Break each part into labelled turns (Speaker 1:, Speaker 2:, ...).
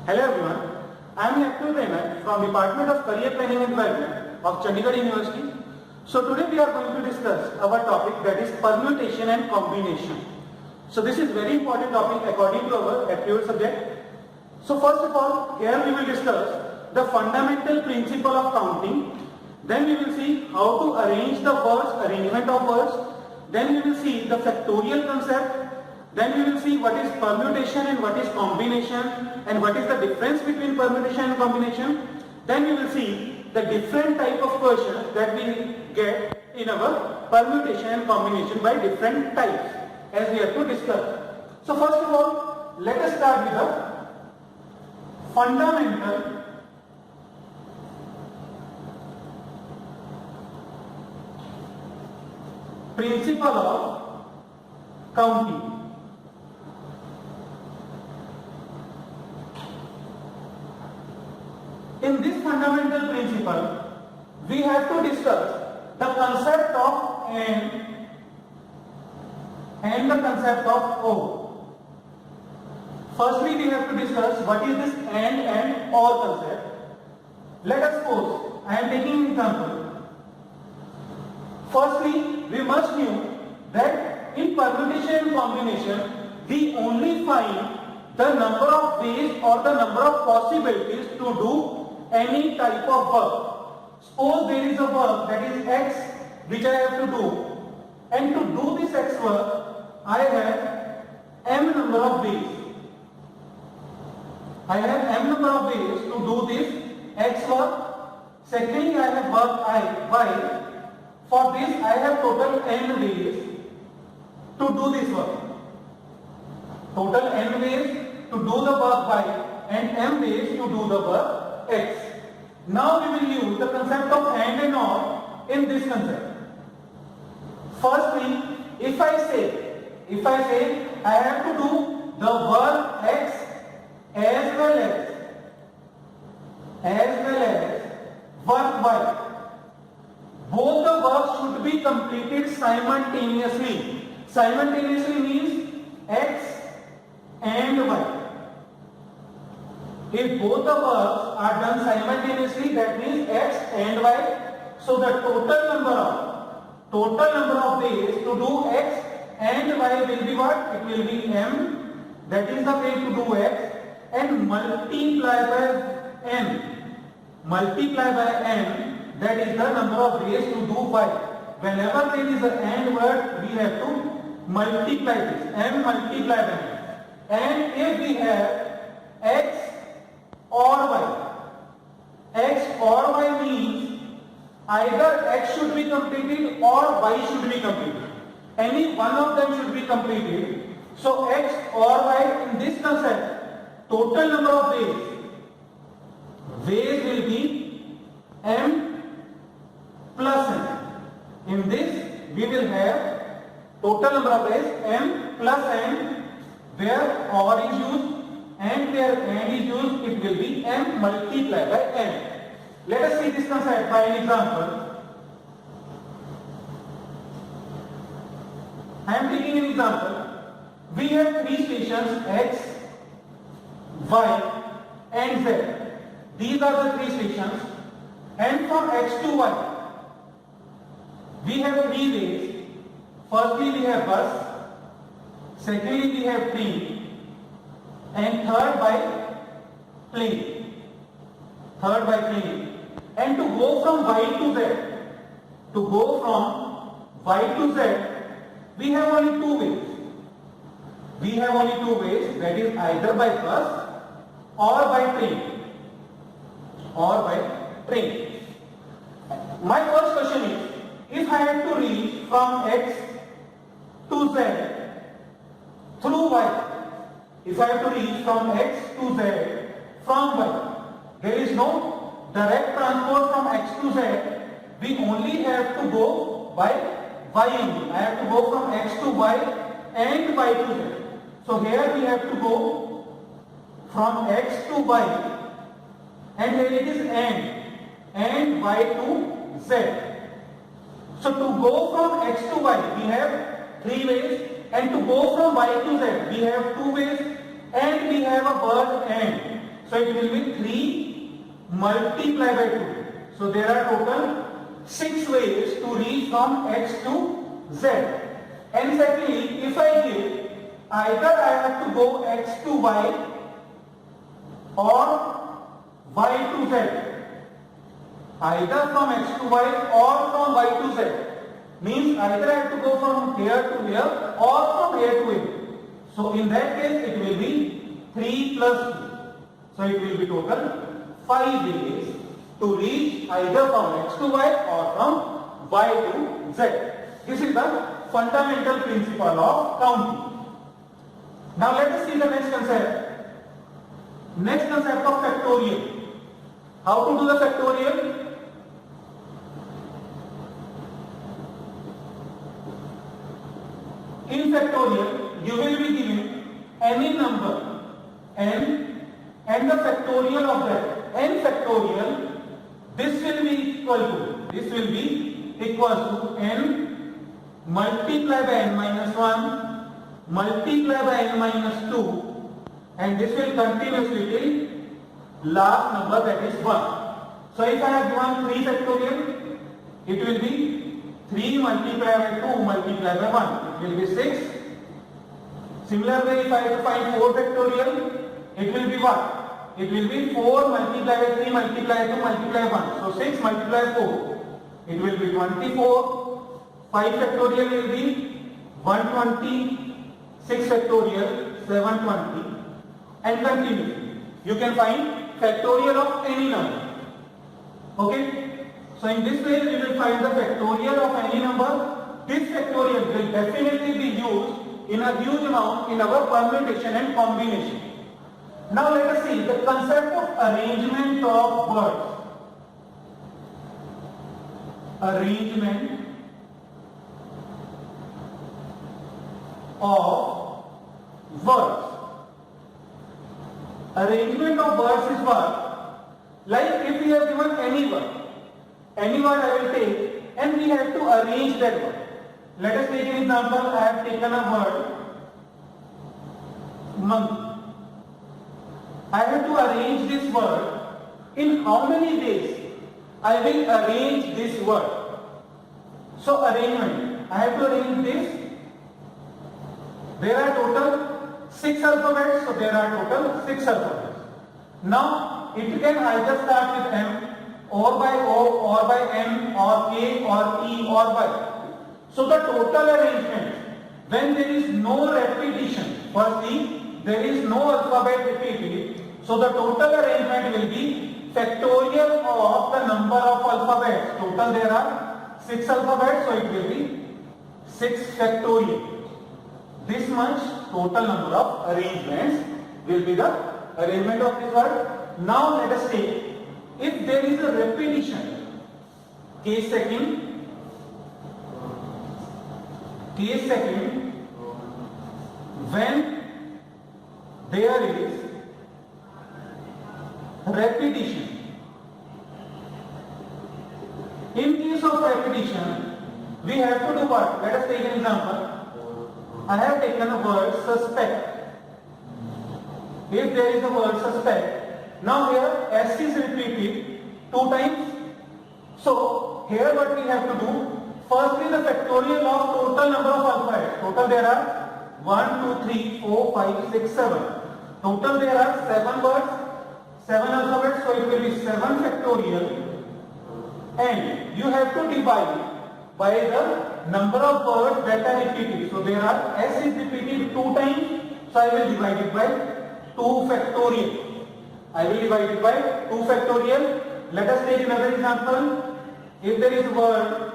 Speaker 1: Hello everyone, I am Yakul Raymond from Department of Career Planning and Development of Chandigarh University. So today we are going to discuss our topic, that is permutation and combination. So this is very important topic according to our aptitude subject. So first of all, here we will discuss the fundamental principle of counting. Then we will see how to arrange the words, arrangement of words. Then we will see the factorial concept. Then we will see what is permutation and what is combination and what is the difference between permutation and combination. Then we will see the different type of questions that we get in our permutation and combination by different types as we have to discuss. So first of all, let us start with the fundamental principle of counting. In this fundamental principle, we have to discuss the concept of and the concept of or. Firstly, we have to discuss what is this and or concept. Let us suppose I am taking an example. Firstly, we must know that in permutation and combination, we only find the number of ways or the number of possibilities to do any type of work. Suppose there is a work that is X which I have to do, and to do this X work I have M number of ways. I have M number of ways to do this X work. Secondly, I have work Y. For this I have total N ways to do this work. Total N ways to do the work Y and M ways to do the work X. Now we will use the concept of and or in this concept. Firstly, if I say I have to do the work X as well as work Y. Both the works should be completed simultaneously. Simultaneously means X and Y. If both the works are done simultaneously, that means X and Y. So the total number of ways to do X and Y will be what? It will be M. That is the way to do X, and multiply by M. Multiply by M. That is the number of ways to do Y. Whenever there is an AND word, we have to multiply this. M multiply by M. And if we have X or Y. X or Y means either X should be completed or Y should be completed. Any one of them should be completed. So X or Y in this concept, total number of ways will be M plus N. In this we will have total number of ways M plus N, where or is used and where and is used, it will be M multiplied by N. Let us see this concept by an example. I am taking an example. We have three stations X, Y and Z. These are the three stations, and from X to Y we have three ways. Firstly, we have bus. Secondly, we have train. And third by plane. And to go from Y to Z, we have only two ways. That is either by bus or by train. My first question is, if I have to reach from X to Z through Y, if I have to reach from X to Z from Y, there is no direct transport from X to Z. We only have to go by Y only. I have to go from X to Y and Y to Z. So here we have to go from X to Y, and here it is and Y to Z. So to go from X to Y, we have three ways, and to go from Y to Z, we have two ways, and we have a word and. So it will be 3 multiplied by 2. So there are total 6 ways to reach from x to z. And secondly, if I give, either I have to go x to y or y to z. Either from x to y or from y to z. Means either I have to go from here to here or from here to here. So in that case it will be 3 plus 2. So it will be total 5 ways to reach either from x to y or from y to z. This is the fundamental principle of counting. Now let us see the next concept. Next concept of factorial. How to do the factorial? In factorial, you will be given any number n and the factorial of that. N factorial, this will be equal to n multiplied by n minus 1 multiplied by n minus 2, and this will continuously till last number, that is 1. So if I have given 3 factorial, it will be 3 multiplied by 2 multiplied by 1. It will be 6. Similarly, if I have to find 4 factorial, it will be what? It will be 4 multiplied by 3 multiplied by 2 multiplied by 1. So 6 multiplied by 4. It will be 24. 5 factorial will be 120. 6 factorial 720. And continue. You can find factorial of any number. Okay? So in this way we will find the factorial of any number. This factorial will definitely be used in a huge amount in our permutation and combination. Now let us see the concept of arrangement of words. Arrangement of words. Arrangement of words is what? Like if we have given any word I will take and we have to arrange that word. Let us take an example. I have taken a word monkey. I have to arrange this word. In how many ways I will arrange this word? So arrangement. I have to arrange this. There are total 6 alphabets. So there are total 6 alphabets. Now it can either start with M or by O or by N or K or E or Y. So the total arrangement, when there is no repetition, firstly there is no alphabet repeated, so the total arrangement will be factorial of the number of alphabets. Total there are 6 alphabets, so it will be 6 factorial. This much total number of arrangements will be the arrangement of this word. Now let us take, if there is a repetition, case second, when there is repetition. In case of repetition, we have to do what? Let us take an example. I have taken a word suspect. If there is a word suspect, now here S is repeated 2 times. So here what we have to do, firstly the factorial of total number of alphabets. Total there are 1, 2, 3, 4, 5, 6, 7. Total there are 7 words, 7 alphabets, so it will be 7 factorial. And you have to divide by the number of words that are repeated. So there are S is repeated 2 times, so I will divide it by 2 factorial. I will divide it by 2 factorial. Let us take another example. If there is a word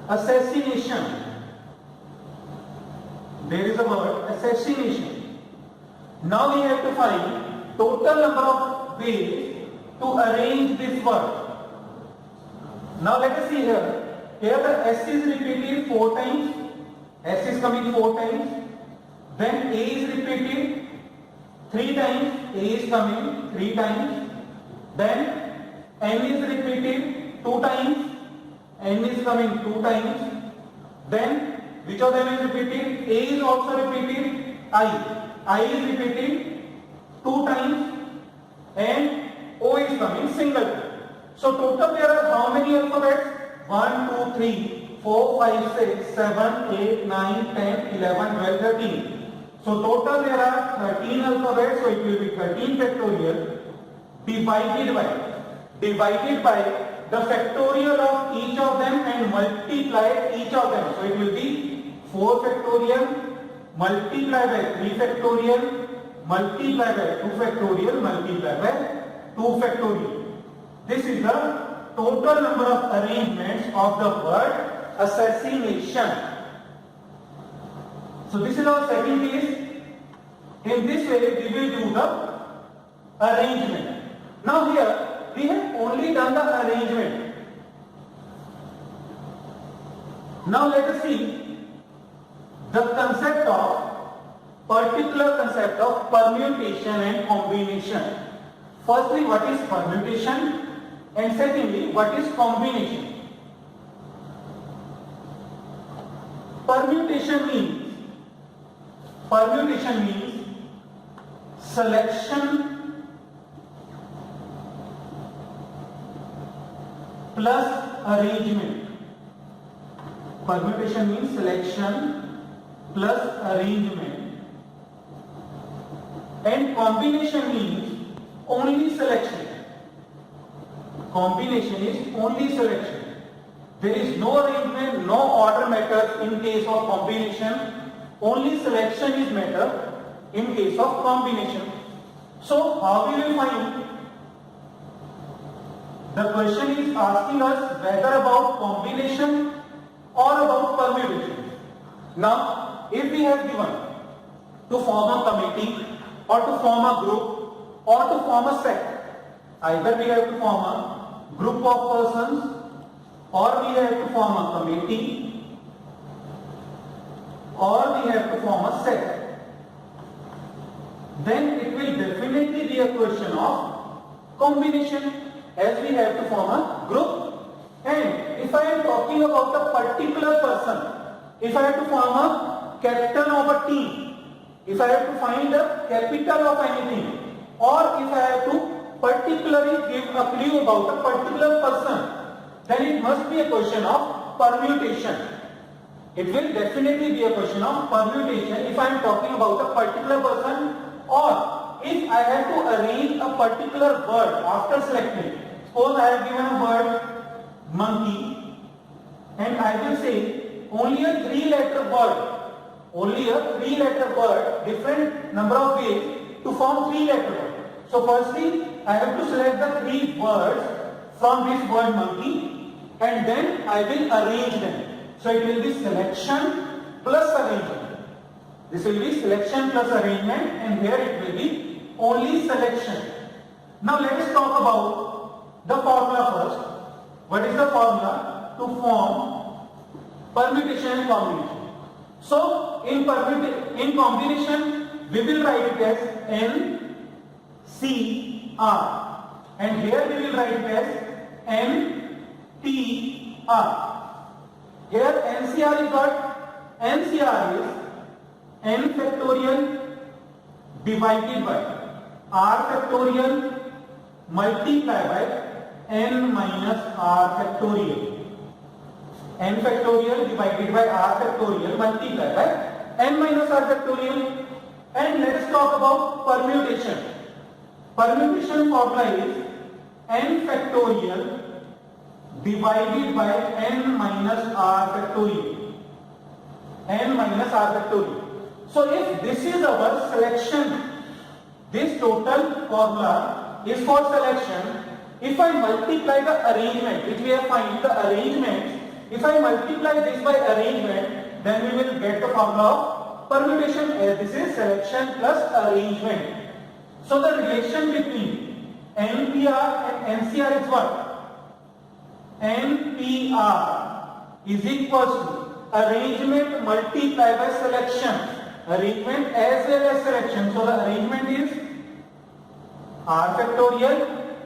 Speaker 1: assassination, there is a word assassination. Now we have to find total number of ways to arrange this word. Now let us see here. Here the S is repeated 4 times. S is coming 4 times. Then A is repeated 3 times. A is coming 3 times. Then N is repeated 2 times. N is coming 2 times. Then which of them is repeated? A is also repeated. I is repeated 2 times and O is coming singleton. So total there are how many alphabets? 1, 2, 3, 4, 5, 6, 7, 8, 9, 10, 11, 12, 13. So total there are 13 alphabets, so it will be 13 factorial divided by the factorial of each of them and multiply each of them. So it will be 4 factorial multiply by 3 factorial multiply by 2 factorial multiply by 2 factorial. This is the total number of arrangements of the word assassination. So this is our second case. In this way we will do the arrangement. Now here we have only done the arrangement. Now let us see the particular concept of permutation and combination. Firstly, what is permutation, and secondly, what is combination? Permutation means selection plus arrangement. Permutation means selection plus arrangement. And combination means only selection. Combination is only selection. There is no arrangement, no order matters in case of combination. Only selection is matter in case of combination. So how we will find? The question is asking us whether about combination or about permutation. Now, if we have given to form a committee or to form a group or to form a set, either we have to form a group of persons or we have to form a committee or we have to form a set, then it will definitely be a question of combination, as we have to form a group. And if I am talking about a particular person, if I have to form a captain of a team, if I have to find the capital of anything, or if I have to particularly give a clue about a particular person, then it must be a question of permutation. It will definitely be a question of permutation if I am talking about a particular person, or if I have to arrange a particular word after selecting. Suppose I have given a word monkey and I will say only a 3-letter word, different number of ways to form 3-letter word. So firstly I have to select the 3 words from this word monkey and then I will arrange them. So it will be selection plus arrangement. This will be selection plus arrangement, and here it will be only selection. Now let us talk about the formula first. What is the formula to form permutation and combination? So in combination we will write it as NCR, and here we will write it as NTR. Here NCR is what? NCR is n factorial divided by r factorial multiply by n minus r factorial. N factorial divided by r factorial multiply by n minus r factorial. And let us talk about permutation. Permutation formula is n factorial divided by n minus r factorial. N minus r factorial. So if this is our selection, this total formula is for selection. If I multiply the arrangement, which we have found the arrangement, if I multiply this by arrangement, then we will get the formula of permutation, as this is selection plus arrangement. So the relation between NPR and NCR is what? NPR is equal to arrangement multiplied by selection. Arrangement as well as selection. So the arrangement is r factorial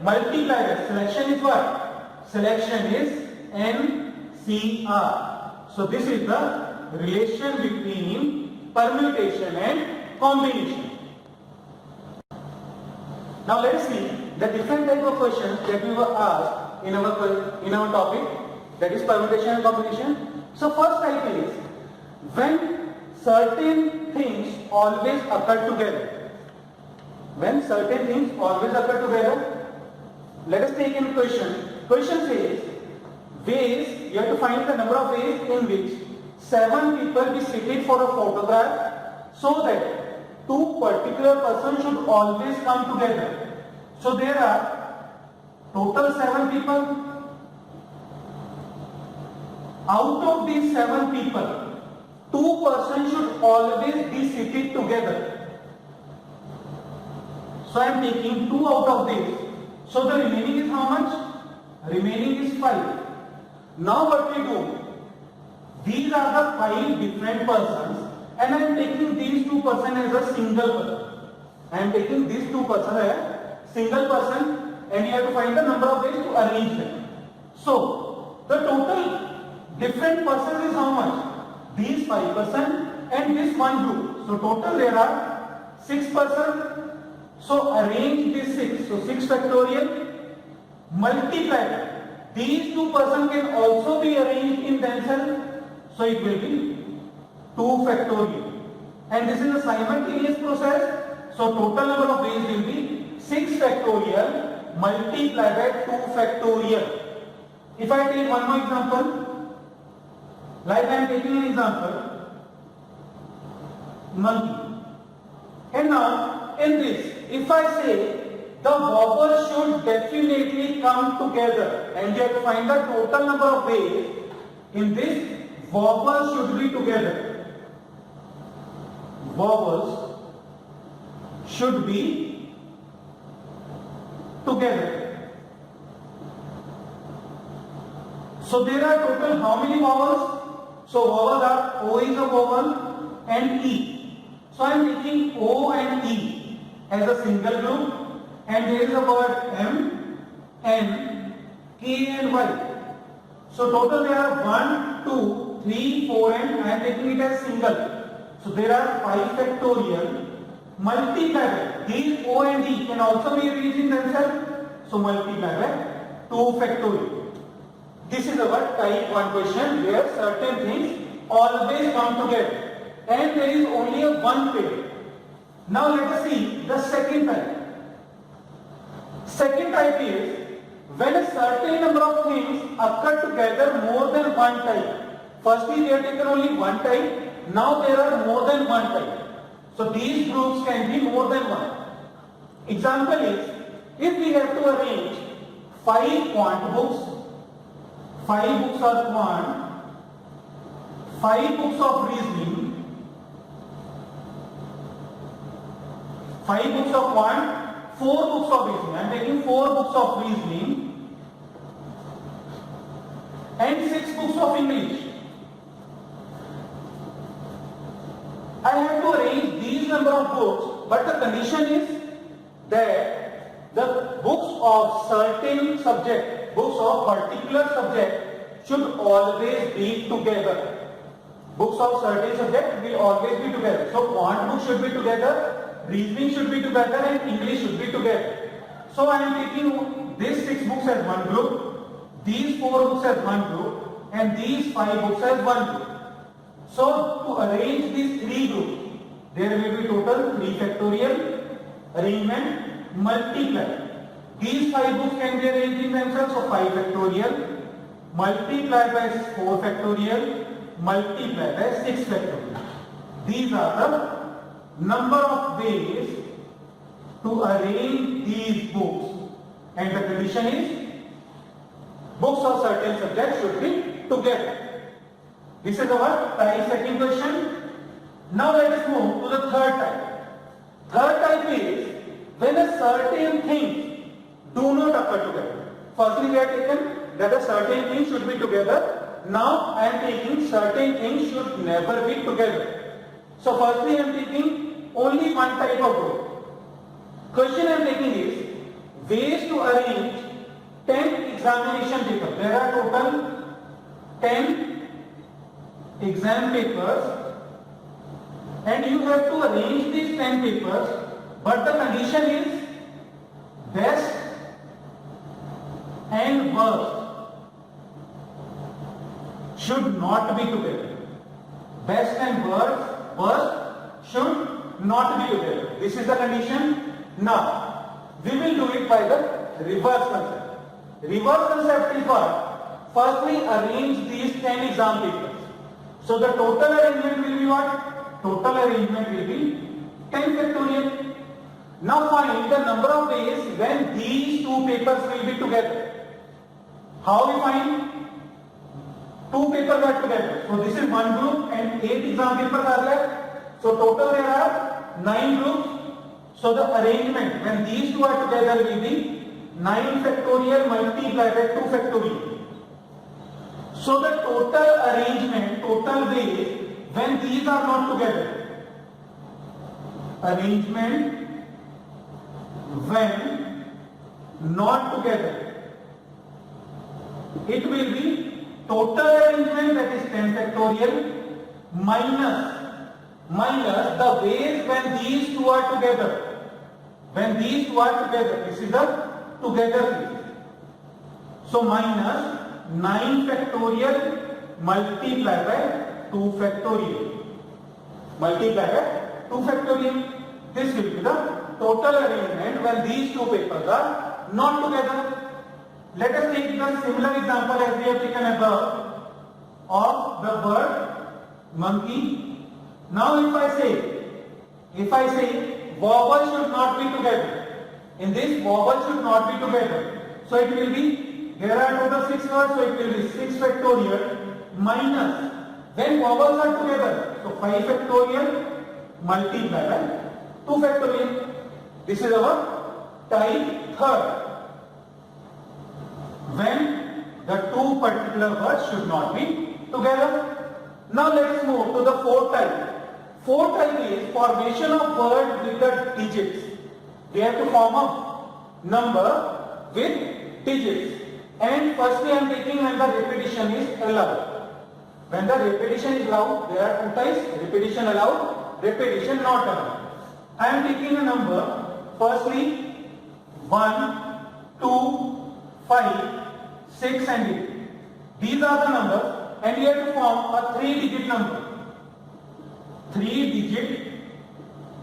Speaker 1: multiplied by selection is what? Selection is NCR. So this is the relation between permutation and combination. Now let us see the different type of questions that we were asked in our topic, that is permutation and combination. So first type is when certain things always occur together. When certain things always occur together. Let us take in question. Question says ways, you have to find the number of ways in which 7 people be seated for a photograph so that 2 particular persons should always come together. So there are total 7 people. Out of these 7 people, 2 persons should always be seated together. So I am taking 2 out of this. So the remaining is how much? Remaining is 5. Now what we do? These are the 5 different persons and I am taking these 2 persons as a single person. I am taking these 2 persons as a single person and you have to find the number of ways to arrange them. So the total different persons is how much? These 5 persons and this one group. So total there are 6 persons. So arrange these 6. So 6 factorial multiply. These 2 persons can also be arranged in themselves. So it will be 2 factorial. And this is a simultaneous process. So total number of ways will be 6 factorial multiplied by 2 factorial. If I take one more example, like I am taking an example, monkey. And now in this, if I say the vowels should definitely come together and you have to find the total number of ways, in this vowels should be together. Vowels should be together. So there are total how many vowels? So vowels are O is a vowel and E. So I am taking O and E as a single group and there is a word M, N, K and Y. So total there are 1, 2, 3, 4 and I am taking it as single. So there are 5 factorial multiplied. These O and E can also be arranged in themselves. So multiplied by 2 factorial. This is our type 1 question where certain things always come together and there is only a one pair. Now let us see the second type. Second type is when a certain number of things occur together more than one type. Firstly we have taken only one type, now there are more than one type. So these groups can be more than one. Example is, if we have to arrange 5 quant books, 5 books are quant, 5 books of reasoning, 5 books of quant, 4 books of reasoning. I am taking 4 books of reasoning and 6 books of English. I have to arrange these number of books, but the condition is that the books of certain subject, books of particular subject should always be together. Books of certain subject will always be together. So quant books should be together, reasoning should be together and English should be together. So I am taking these 6 books as one group, these 4 books as one group and these 5 books as one group. So to arrange these 3 groups, there will be total 3 factorial arrangement multiply. These 5 books can be arranged in themselves, so 5 factorial multiplied by 4 factorial multiplied by 6 factorial. These are the number of ways to arrange these books and the condition is books of certain subjects should be together. This is our type second question. Now let us move to the third type. Third type is when a certain thing do not occur together. Firstly we have taken that a certain thing should be together. Now I am taking certain things should never be together. So firstly I am taking only one type of group. Question I am taking is ways to arrange 10 examination papers. There are total 10 exam papers and you have to arrange these 10 papers, but the condition is best and worst should not be together. Best and worst should not be together. This is the condition. Now we will do it by the reverse concept. Reverse concept is what? Firstly, arrange these 10 exam papers. So the total arrangement will be what? Total arrangement will be 10 factorial. Now find the number of days when these two papers will be together. How we find? Two papers are together. So this is one group and 8 exam papers are left. So total there are 9 groups. So the arrangement when these two are together will be 9 factorial multiplied by 2 factorial. So the total arrangement, total days when these are not together. Arrangement when not together. It will be total arrangement, that is 10 factorial, minus the days when these two are together. When these two are together, this is the together phase. So minus 9 factorial multiplied by 2 factorial. Multiplied by 2 factorial. This will be the total arrangement when these two papers are not together. Let us take the similar example as we have taken above of the bird, monkey. Now if I say vowel should not be together. In this vowel should not be together. So it will be, there are total 6 words, so it will be 6 factorial minus, when vowels are together, so 5 factorial multiplied by 2 factorial. This is our type third. When the two particular words should not be together. Now let us move to the fourth type. Fourth type is formation of word with the digits. We have to form a number with digits. And firstly I am taking when the repetition is allowed. When the repetition is allowed, there are two types: repetition allowed, repetition not allowed. I am taking a number, firstly 1, 2, 5, 6 and 8. These are the numbers and we have to form a 3-digit number. 3-digit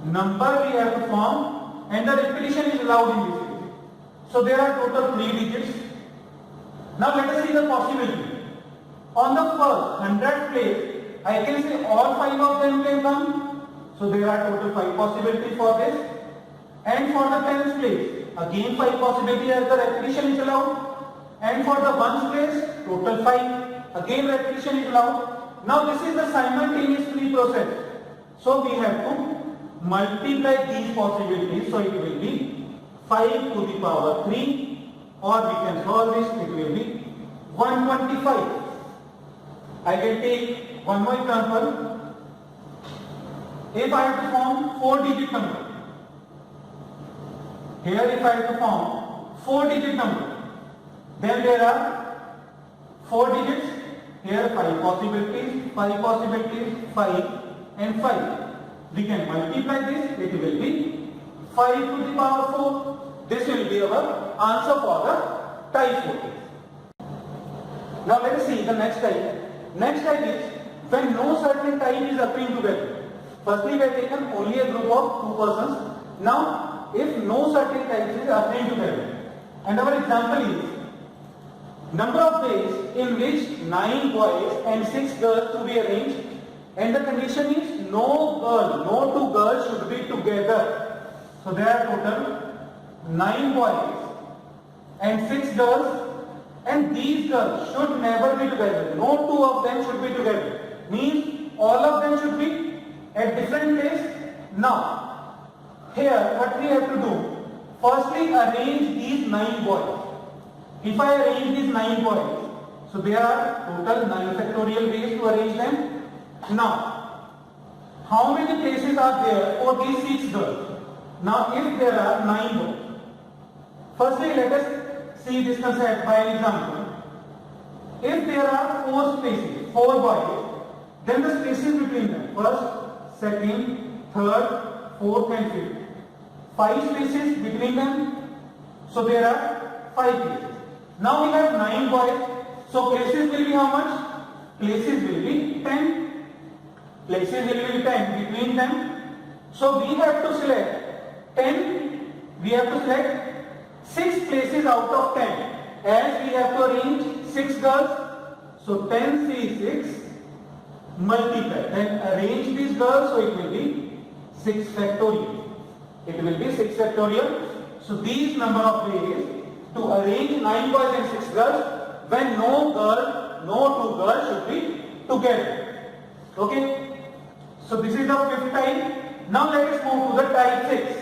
Speaker 1: number we have to form and the repetition is allowed in this case. So there are total 3 digits. Now let us see the possibility. On the first 100th place, I can say all 5 of them can come. So there are total 5 possibilities for this. And for the 10th place, again 5 possibilities as the repetition is allowed. And for the 1st place, total 5. Again repetition is allowed. Now this is the simultaneous process. So we have to multiply these possibilities. So it will be 5 to the power 3, or we can solve this, it will be 125. I can take one more example. If I have to form 4-digit number, here if I have to form 4-digit number, then there are 4 digits, here 5 possibilities, 5 and 5. We can multiply this, it will be 5 to the power 4. This will be our answer for the type 4 case. Now let us see the next type. Next type is when no certain type is occurring together. Firstly, we have taken only a group of 2 persons. Now, if no certain types is occurring together, and our example is number of days in which 9 boys and 6 girls to be arranged, and the condition is no two girls should be together. So there are total 9 boys and 6 girls, and these girls should never be together. No 2 of them should be together. Means all of them should be at different place. Now, here what we have to do, firstly arrange these 9 boys. If I arrange these 9 boys, so there are total 9 factorial ways to arrange them. Now, how many places are there for these 6 girls? Now, if there are 9 boys, firstly let us see this concept by an example. If there are 4 spaces, 4 boys, then the spaces between them, first, second, third, fourth and fifth. 5 spaces between them. So there are 5 places. Now we have 9 boys. So places will be how much? Places will be 10. Places will be 10 between them. So we have to select 10. We have to select 6 places out of 10. As we have to arrange 6 girls. So 10 C6 multiply. Then arrange these girls. So it will be 6 factorial. It will be 6 factorial. So these number of ways to arrange 9 boys and 6 girls when no two girls should be together. Okay. So this is the 5th type. Now let us move to the type 6.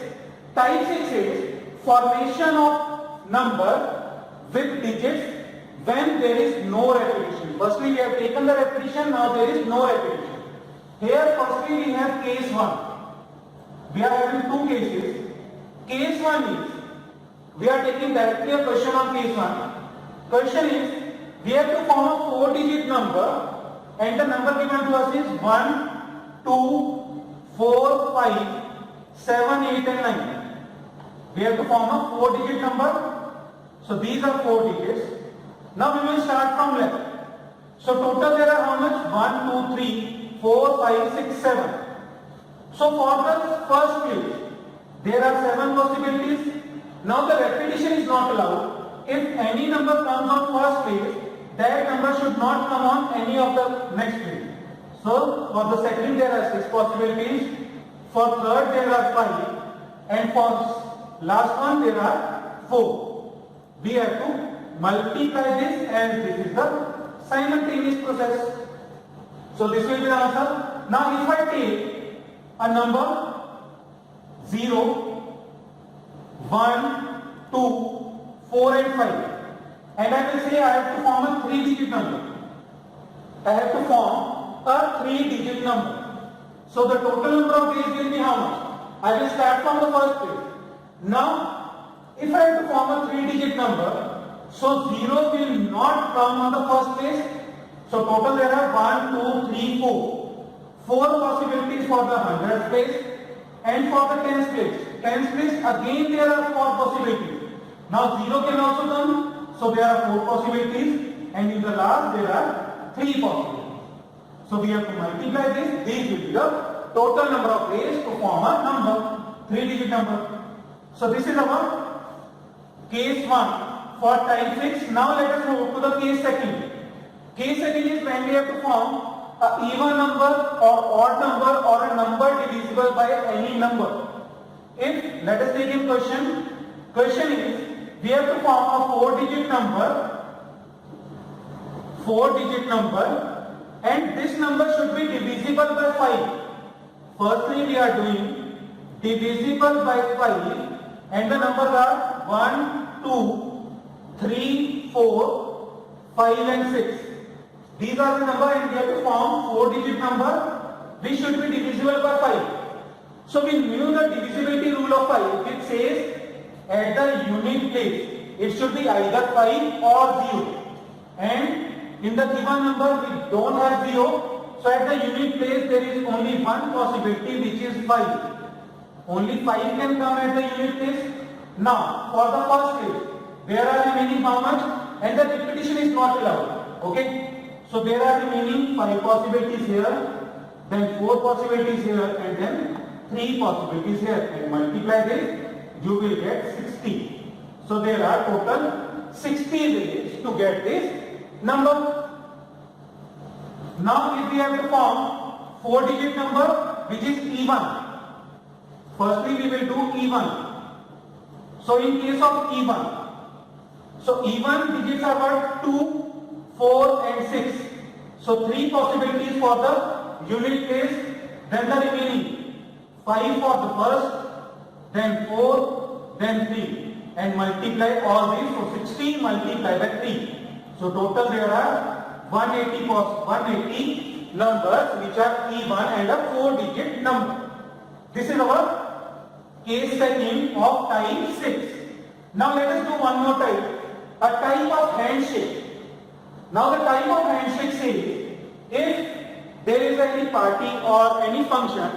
Speaker 1: Type 6 is formation of number with digits when there is no repetition. Firstly we have taken the repetition, now there is no repetition. Here firstly we have case 1. We are having 2 cases. Case 1 is, we are taking directly a question on case 1. Question is, we have to form a 4-digit number and the number given to us is 1, 2, 4, 5, 7, 8 and 9. We have to form a 4-digit number. So these are 4 digits. Now we will start from left. So total there are how much? 1, 2, 3, 4, 5, 6, 7. So for the first place, there are 7 possibilities. Now the repetition is not allowed. If any number comes on first place, that number should not come on any of the next place. So for the second there are 6 possibilities. For third there are 5. And for last one there are 4. We have to multiply this and this is the simultaneous process. So this will be the answer. Now if I take a number 0, 1, 2, 4 and 5 and I will say I have to form a 3-digit number. I have to form a 3-digit number. So the total number of ways will be how much? I will start from the first place. Now if I have to form a 3-digit number, so 0 will not come on the first place. So total there are 1, 2, 3, 4. 4 possibilities for the 100th place and for the 10th place. 10th place again there are 4 possibilities. Now 0 can also come. So there are 4 possibilities and in the last there are 3 possibilities. So we have to multiply this. These will be the total number of ways to form a number, 3-digit number. So this is our case 1 for type 6. Now let us move to the case 2. Case 2 is when we have to form an even number or odd number or a number divisible by any number. If, let us take a question. Question is, we have to form a 4-digit number and this number should be divisible by 5. Firstly we are doing divisible by 5 and the numbers are 1, 2, 3, 4, 5 and 6. These are the number and we have to form 4-digit number which should be divisible by 5. So we knew the divisibility rule of 5 which says at the unit place it should be either 5 or 0. And in the given number we don't have 0. So at the unit place there is only one possibility which is 5. Only 5 can come at the unit place. Now for the first case there are remaining how much? And the repetition is not allowed. Okay. So there are remaining 5 possibilities here, then 4 possibilities here and then 3 possibilities here and multiply this, you will get 60. So there are total 60 ways to get this number. Now if we have to form 4-digit number which is even. Firstly we will do even. So in case of even, so even digits are what? 2, 4 and 6. So 3 possibilities for the unit place, then the remaining 5 for the first, then 4, then 3 and multiply all these. So 60 multiplied by 3. So total there are 180 numbers which are even and a 4-digit number. This is our case 2 of type 6. Now let us do one more type, a type of handshake. Now the type of handshake says, if there is any party or any function,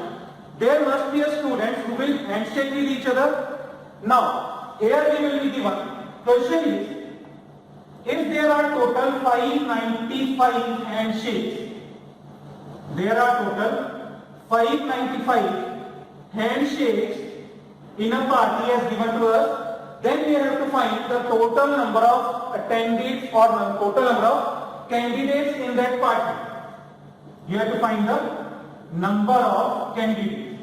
Speaker 1: there must be a student who will handshake with each other. Now, here we will be given. Question is, if there are total 595 handshakes, there are total 595 handshakes in a party as given to us, then we have to find the total number of attendees or total number of candidates in that party. You have to find the number of candidates.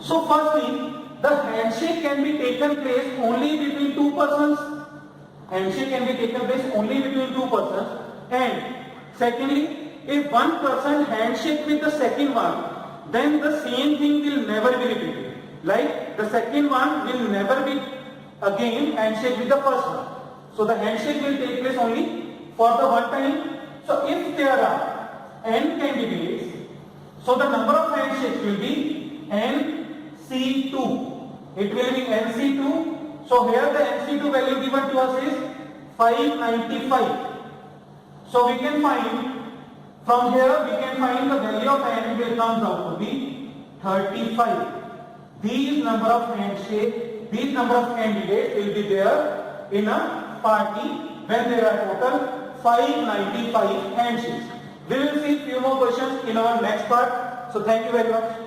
Speaker 1: So firstly, the handshake can be taken place only between two persons. Handshake can be taken place only between two persons. And secondly, if one person handshake with the second one, then the same thing will never be repeated. Like the second one will never be again handshake with the first one. So the handshake will take place only for the one time. So if there are n candidates, so the number of handshakes will be NC2. It will be NC2. So here the NC2 value given to us is 595. So we can find, from here we can find the value of n will comes out to be 35. These number of handshake, these number of candidates will be there in a party when there are total 595 handshakes. We will see few more questions in our next part. So thank you very much.